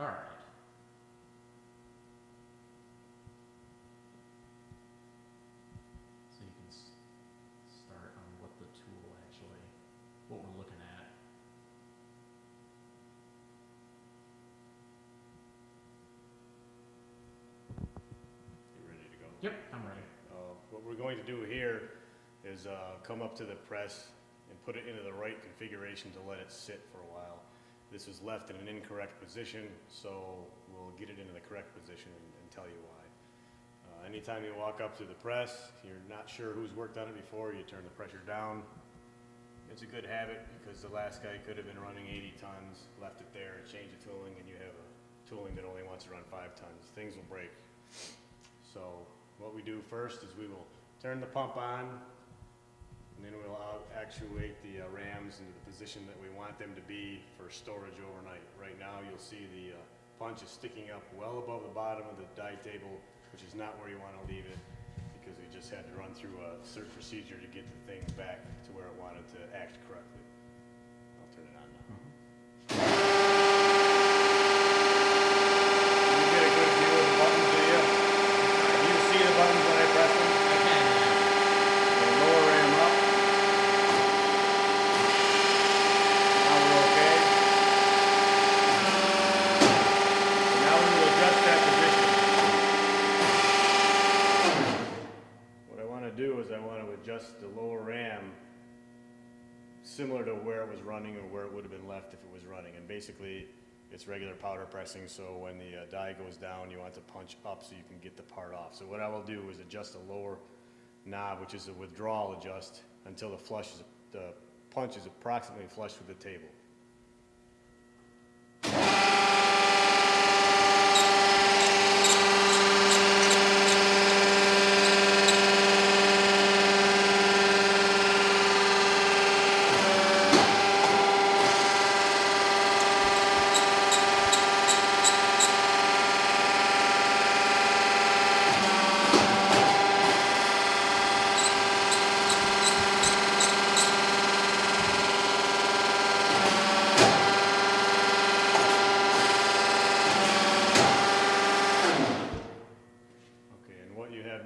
All right. So you can start on what the tool actually, what we're looking at. You ready to go? Yep, I'm ready. What we're going to do here is come up to the press and put it into the right configuration to let it sit for a while. This was left in an incorrect position, so we'll get it into the correct position and tell you why. Anytime you walk up to the press, you're not sure who's worked on it before, you turn the pressure down. It's a good habit because the last guy could have been running 80 tons, left it there, changed the tooling, and you have a tooling that only wants to run 5 tons. Things will break. So what we do first is we will turn the pump on, and then we'll actuate the rams into the position that we want them to be for storage overnight. Right now you'll see the punch is sticking up well above the bottom of the die table, which is not where you want to leave it, because we just had to run through a certain procedure to get the thing back to where it wanted to act correctly. I'll turn it on now. You get a good view of the buttons, do you? Do you see the buttons when I press them? I can, yeah. So lower ram up. Now we're okay. So now we will adjust that position. What I want to do is I want to adjust the lower ram similar to where it was running or where it would have been left if it was running. And basically, it's regular powder pressing, so when the die goes down, you want to punch up so you can get the part off. So what I will do is adjust the lower knob, which is a withdrawal adjust, until the punch is approximately flush with the table.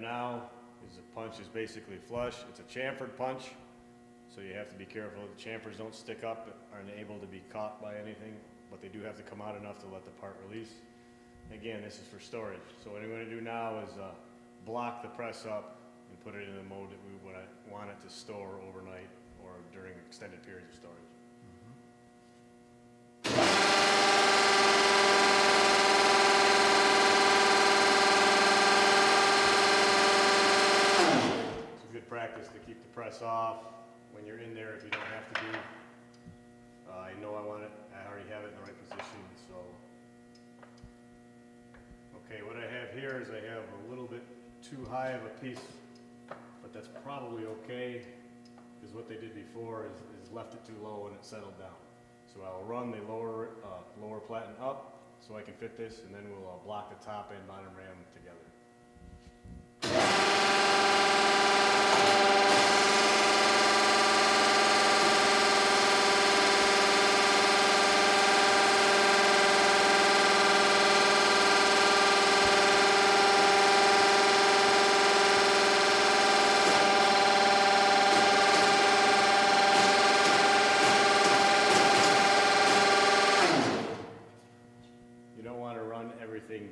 Now is the punch is basically flush. It's a chamfered punch, so you have to be careful. The chamfers don't stick up, aren't able to be caught by anything, but they do have to come out enough to let the part release. Again, this is for storage. So what I'm going to do now is block the press up and put it in the mode that we would want it to store overnight or during extended periods of storage. Practice to keep the press off when you're in there if you don't have to be. I know I want it, I already have it in the right position, so. Okay, what I have here is I have a little bit too high of a piece, but that's probably okay, because what they did before is left it too low and it settled down. So I'll run the lower platen up so I can fit this, and then we'll block the top and bottom ram together.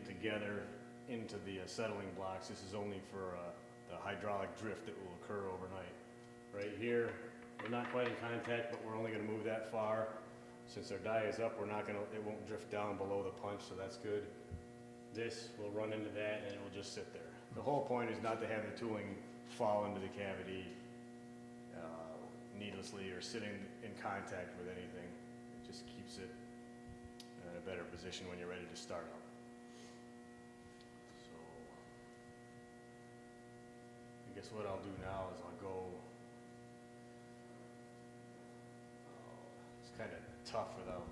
Together into the settling blocks. This is only for the hydraulic drift that will occur overnight. Right here, we're not quite in contact, but we're only going to move that far. Since our die is up, it won't drift down below the punch, so that's good. This will run into that and it will just sit there. The whole point is not to have the tooling fall into the cavity needlessly or sitting in contact with anything. It just keeps it in a better position when you're ready to start up. I guess what I'll do now is I'll go, it's kind of tough without